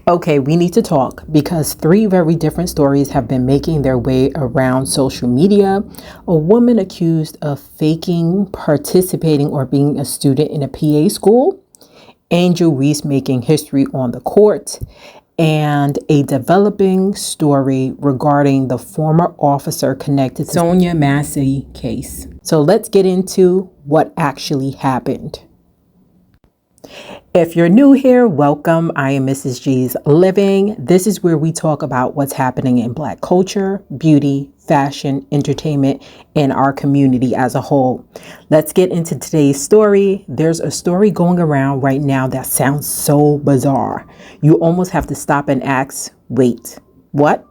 Okay, we need to talk because three very different stories have been making their way around social media. A woman accused of faking participating or being a student in a PA school, Angel Reese making history on the court, and a developing story regarding the former officer connected to Sonya Massey case. So let's get into what actually happened. If you're new here, welcome. I am Mrs. G's Living. This is where we talk about what's happening in Black culture, beauty, fashion, entertainment, and our community as a whole. Let's get into today's story. There's a story going around right now that sounds so bizarre. You almost have to stop and ask, wait, what?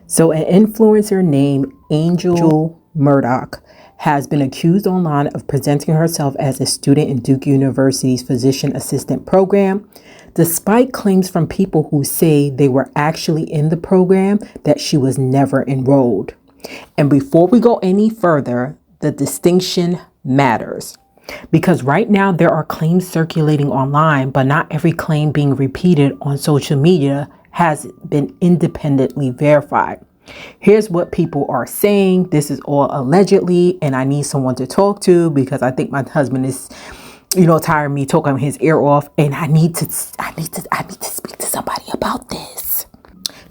So an influencer named Angel Murdoch has been accused online of presenting herself as a student in Duke University's physician assistant program, despite claims from people who say they were actually in the program that she was never enrolled. And before we go any further, the distinction matters. Because right now there are claims circulating online, but not every claim being repeated on social media has been independently verified. Here's what people are saying. This is all allegedly, and I need someone to talk to because I think my husband is, tired of me talking his ear off, and I need to speak to somebody about this.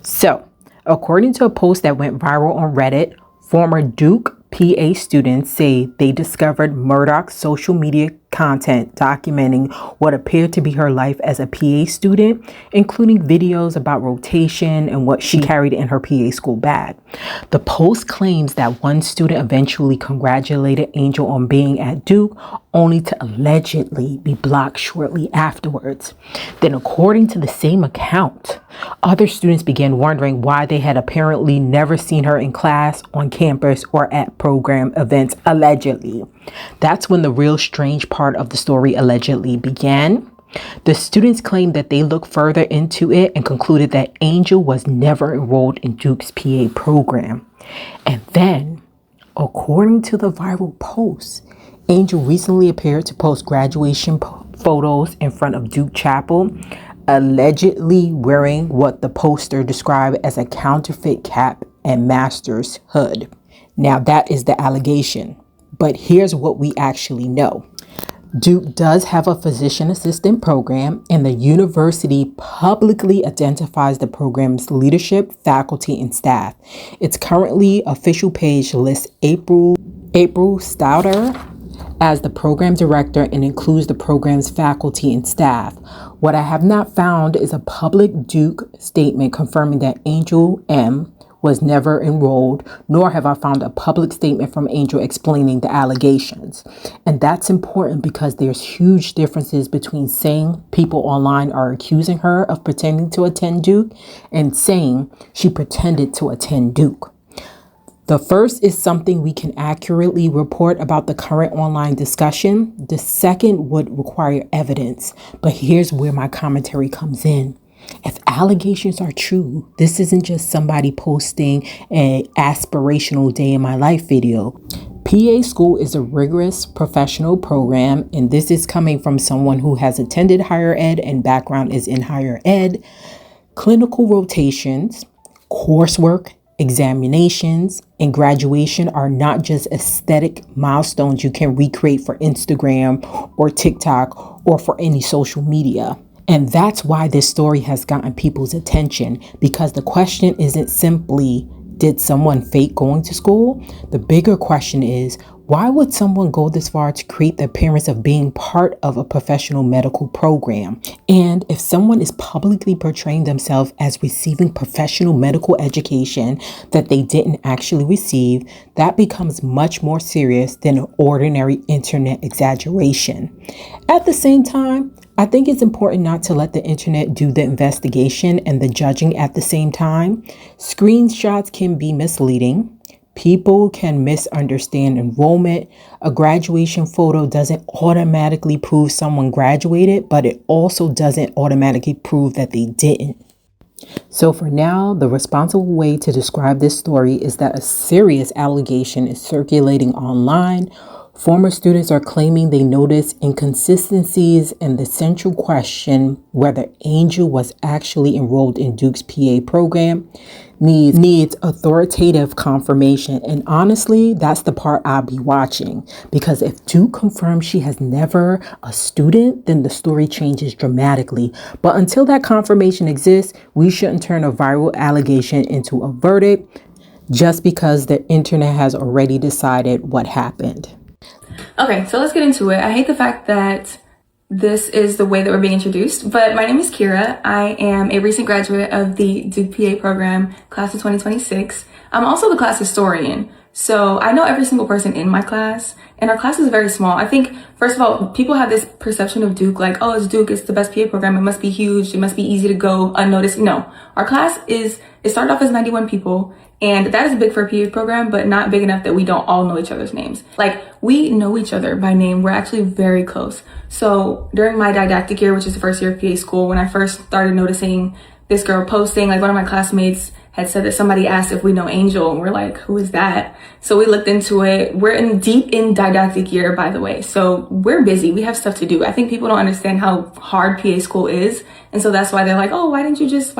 So, according to a post that went viral on Reddit, former Duke PA students say they discovered Murdoch's social media content documenting what appeared to be her life as a PA student, including videos about rotation and what she carried in her PA school bag. The post claims that one student eventually congratulated Angel on being at Duke, only to allegedly be blocked shortly afterwards. Then, according to the same account, other students began wondering why they had apparently never seen her in class, on campus, or at program events, allegedly. That's when the real strange part of the story allegedly began. The students claimed that they looked further into it and concluded that Angel was never enrolled in Duke's PA program. And then, according to the viral post, Angel recently appeared to post graduation photos in front of Duke Chapel, allegedly wearing what the poster described as a counterfeit cap and master's hood. Now that is the allegation, but here's what we actually know. Duke does have a physician assistant program, and the university publicly identifies the program's leadership, faculty, and staff. Its currently official page lists April Stouter as the program director and includes the program's faculty and staff. What I have not found is a public Duke statement confirming that Angel M was never enrolled, nor have I found a public statement from Angel explaining the allegations. And that's important because there's huge differences between saying people online are accusing her of pretending to attend Duke and saying she pretended to attend Duke. The first is something we can accurately report about the current online discussion. The second would require evidence, but here's where my commentary comes in. If allegations are true, this isn't just somebody posting an aspirational day in my life video. PA school is a rigorous professional program, and this is coming from someone who has attended higher ed and background is in higher ed. Clinical rotations, coursework, examinations, and graduation are not just aesthetic milestones you can recreate for Instagram or TikTok or for any social media. And that's why this story has gotten people's attention, because the question isn't simply, did someone fake going to school? The bigger question is, why would someone go this far to create the appearance of being part of a professional medical program? And if someone is publicly portraying themselves as receiving professional medical education that they didn't actually receive, that becomes much more serious than an ordinary internet exaggeration. At the same time, I think it's important not to let the internet do the investigation and the judging at the same time. Screenshots can be misleading. People can misunderstand enrollment. A graduation photo doesn't automatically prove someone graduated, but it also doesn't automatically prove that they didn't. So for now, the responsible way to describe this story is that a serious allegation is circulating online. Former students are claiming they noticed inconsistencies in the central question whether Angel was actually enrolled in Duke's PA program needs authoritative confirmation. And honestly, that's the part I'll be watching, because if Duke confirms she has never a student, then the story changes dramatically. But until that confirmation exists, we shouldn't turn a viral allegation into a verdict just because the internet has already decided what happened. Okay, so let's get into it. I hate the fact that this is the way that we're being introduced, but my name is Kira. I am a recent graduate of the Duke PA program, class of 2026. I'm also the class historian, so I know every single person in my class, and our class is very small. I think, first of all, people have this perception of Duke, like, oh, it's Duke, it's the best PA program, it must be huge, it must be easy to go unnoticed. No, our class it started off as 91 people, and that is big for a PA program, but not big enough that we don't all know each other's names. Like, we know each other by name. We're actually very close. So during my didactic year, which is the first year of PA school, when I first started noticing this girl posting, like one of my classmates had said that somebody asked if we know Angel, and we're like, who is that? So we looked into it. We're deep in didactic year, by the way. So we're busy. We have stuff to do. I think people don't understand how hard PA school is. And so that's why they're like, oh, why didn't you just,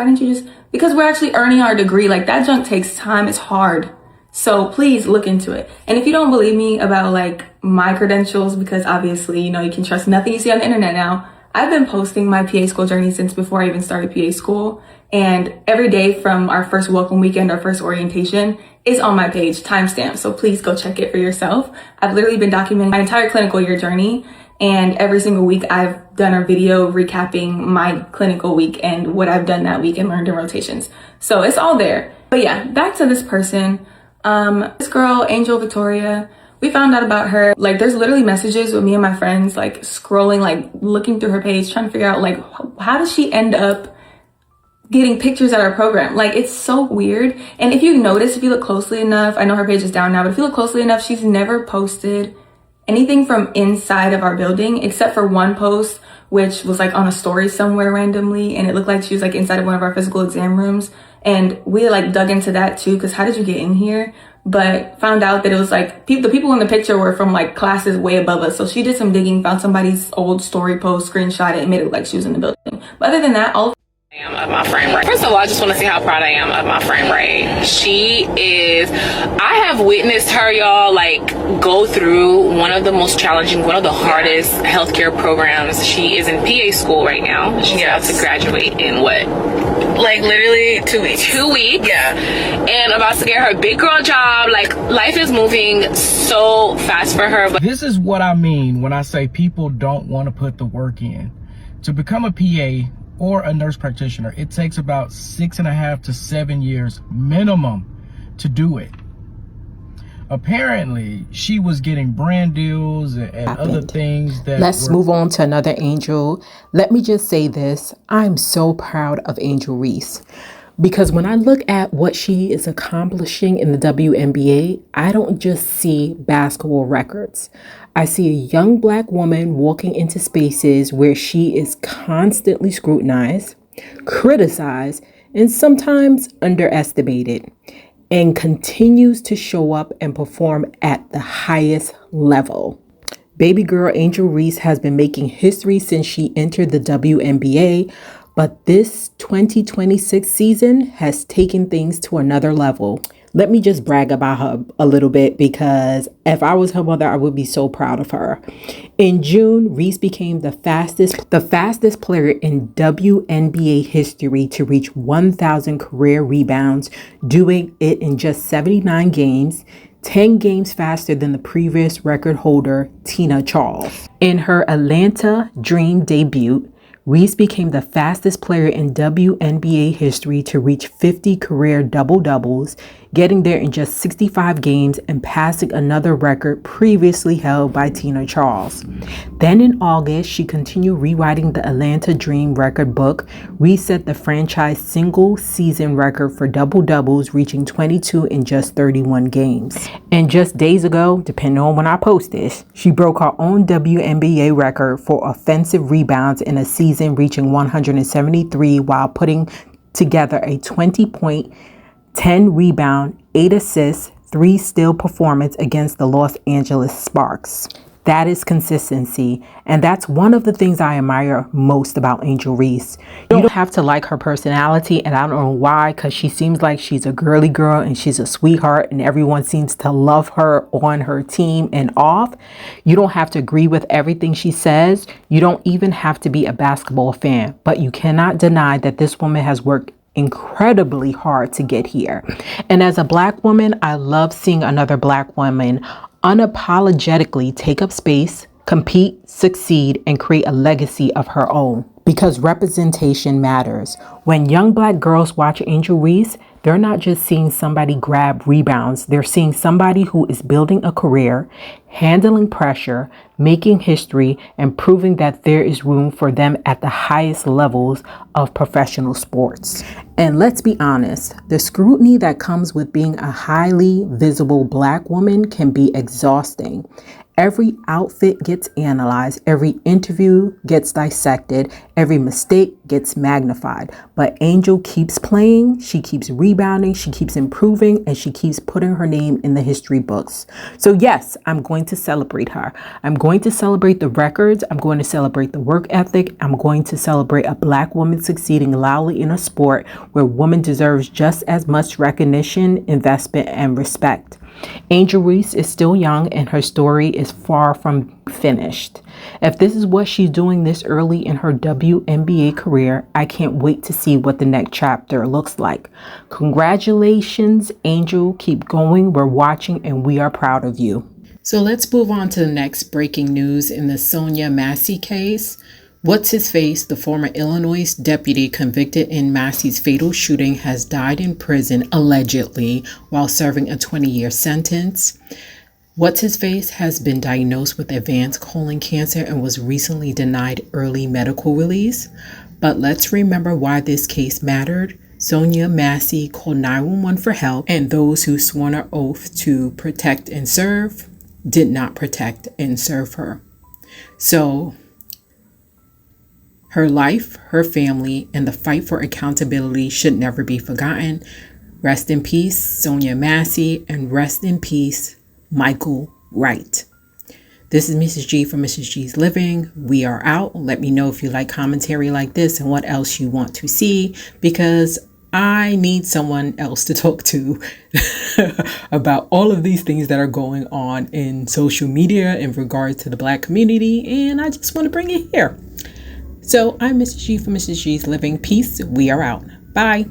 because we're actually earning our degree. Like, that junk takes time. It's hard. So please look into it. And if you don't believe me about like my credentials, because obviously, you can trust nothing you see on the internet now, I've been posting my PA school journey since before I even started PA school. And every day from our first welcome weekend, our first orientation, is on my page, timestamp. So please go check it for yourself. I've literally been documenting my entire clinical year journey. And every single week I've done a video recapping my clinical week and what I've done that week and learned in rotations. So it's all there. But yeah, back to this person. This girl, Angel Victoria, we found out about her. Like, there's literally messages with me and my friends, like scrolling, like looking through her page, trying to figure out like, how does she end up getting pictures at our program? Like, it's so weird. And if you notice, if you look closely enough, I know her page is down now, but if you look closely enough, she's never posted anything from inside of our building except for one post, which was like on a story somewhere randomly, and it looked like she was like inside of one of our physical exam rooms. And we like dug into that too, because how did you get in here? But found out that it was like the people in the picture were from like classes way above us. So she did some digging, found somebody's old story post, screenshot it, and made it look like she was in the building. But other than that, all of my frame rate. First of all, I just want to say how proud I am of my frame rate. I have witnessed her, y'all, like go through one of the most challenging, one of the hardest healthcare programs. She is in PA school right now. She's about to graduate in what? Like literally 2 weeks. 2 weeks. Yeah. And about to get her big girl job. Like, life is moving so fast for her. But this is what I mean when I say people don't want to put the work in. To become a PA or a nurse practitioner, it takes about 6.5 to 7 years minimum to do it. Apparently, she was getting brand deals and other things that Let's move on to another Angel. Let me just say this. I'm so proud of Angel Reese, because when I look at what she is accomplishing in the WNBA, I don't just see basketball records. I see a young Black woman walking into spaces where she is constantly scrutinized, criticized, and sometimes underestimated, and continues to show up and perform at the highest level. Baby girl Angel Reese has been making history since she entered the WNBA, but this 2026 season has taken things to another level. Let me just brag about her a little bit, because if I was her mother, I would be so proud of her. In June, Reese became the fastest player in WNBA history to reach 1,000 career rebounds, doing it in just 79 games, 10 games faster than the previous record holder, Tina Charles. In her Atlanta Dream debut, Reese became the fastest player in WNBA history to reach 50 career double-doubles, getting there in just 65 games and passing another record previously held by Tina Charles. Then in August, she continued rewriting the Atlanta Dream record book, Reese set the franchise single season record for double-doubles, reaching 22 in just 31 games. And just days ago, depending on when I post this, she broke her own WNBA record for offensive rebounds in a season, reaching 173 while putting together a 20-point, 10 rebound, 8 assists, 3 steal performance against the Los Angeles Sparks. That is consistency. And that's one of the things I admire most about Angel Reese. You don't have to like her personality, and I don't know why, because she seems like she's a girly girl and she's a sweetheart and everyone seems to love her on her team and off. You don't have to agree with everything she says. You don't even have to be a basketball fan, but you cannot deny that this woman has worked incredibly hard to get here. And as a Black woman, I love seeing another Black woman unapologetically take up space, compete, succeed, and create a legacy of her own. Because representation matters. When young Black girls watch Angel Reese, they're not just seeing somebody grab rebounds. They're seeing somebody who is building a career, handling pressure, making history, and proving that there is room for them at the highest levels of professional sports. And let's be honest, the scrutiny that comes with being a highly visible Black woman can be exhausting. Every outfit gets analyzed, every interview gets dissected, every mistake gets magnified. But Angel keeps playing, she keeps rebounding, she keeps improving, and she keeps putting her name in the history books. So yes, I'm going to celebrate her. I'm going to celebrate the records. I'm going to celebrate the work ethic. I'm going to celebrate a Black woman succeeding loudly in a sport where woman deserves just as much recognition, investment, and respect. Angel Reese is still young and her story is far from finished. If this is what she's doing this early in her WNBA career, I can't wait to see what the next chapter looks like. Congratulations, Angel. Keep going. We're watching and we are proud of you. So let's move on to the next breaking news in the Sonya Massey case. What's-his-face, the former Illinois deputy convicted in Massey's fatal shooting, has died in prison, allegedly, while serving a 20-year sentence. What's-his-face has been diagnosed with advanced colon cancer and was recently denied early medical release. But let's remember why this case mattered. Sonia Massey called 911 for help, and those who swore an oath to protect and serve did not protect and serve her. So her life, her family, and the fight for accountability should never be forgotten. Rest in peace, Sonya Massey, and rest in peace, Michael Wright. This is Mrs. G from Mrs. G's Living. We are out. Let me know if you like commentary like this and what else you want to see, because I need someone else to talk to about all of these things that are going on in social media in regards to the Black community, and I just want to bring it here. So I'm Mrs. G from Mrs. G's Living. Peace. We are out. Bye.